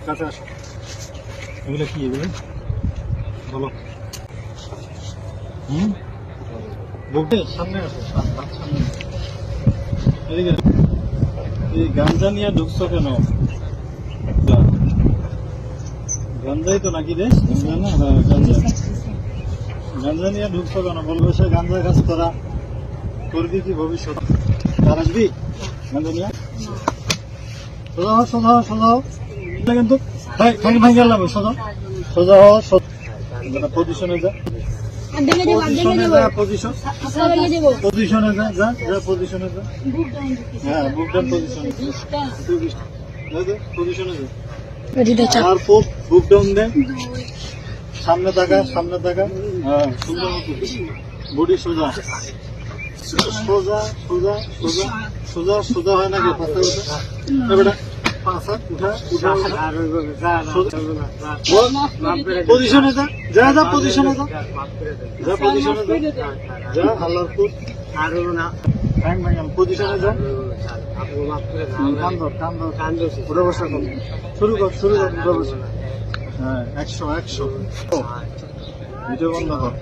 কাছে আসো। এগুলো কি এগুলো বলো। বুকে সামনে আসো, সামনে এদিকে। এই গাঞ্জা নিয়ে ঢুকছো কেন? গাঞ্জাই তো নাকি রে? গাঞ্জা না? হ্যাঁ গাঞ্জা। গাঞ্জা নিয়ে ঢুকছো কেন? বলবো সে গাঞ্জা কাজ করা করবি কি ভবিষ্যৎ? আর আসবি গাঞ্জা নিয়ে? সোজা হও, সোজা হও, সোজা হও। কিন্তু ভাই গেলাম, সোজা সোজা হও, পজিশনে যা, পজিশনে যা, পজিশনে যা, যা যা পজিশনে যা। হ্যাঁ বুক ডাউন পজিশনে, পজিশনে যা। আর বুক ডাউন দে, সামনে তাকা, সামনে তাকা। হ্যাঁ সুন্দর মতো বডি সোজা সোজা সোজা সোজা সোজা সোজা হয় নাকি? পাঁচটা বেটা পাঁচা উঠা উঠা পজিশনে যা, যা যা পজিশনে যা, যা পজিশনে যা, যা আল্লাহর পুত ব্যাং ব্যাং পজিশনে যা। কান ধর উঠে বসা কর, শুরু কর শুরু কর উঠে বসা। হ্যাঁ 100 ভিডিও বন্ধ কর।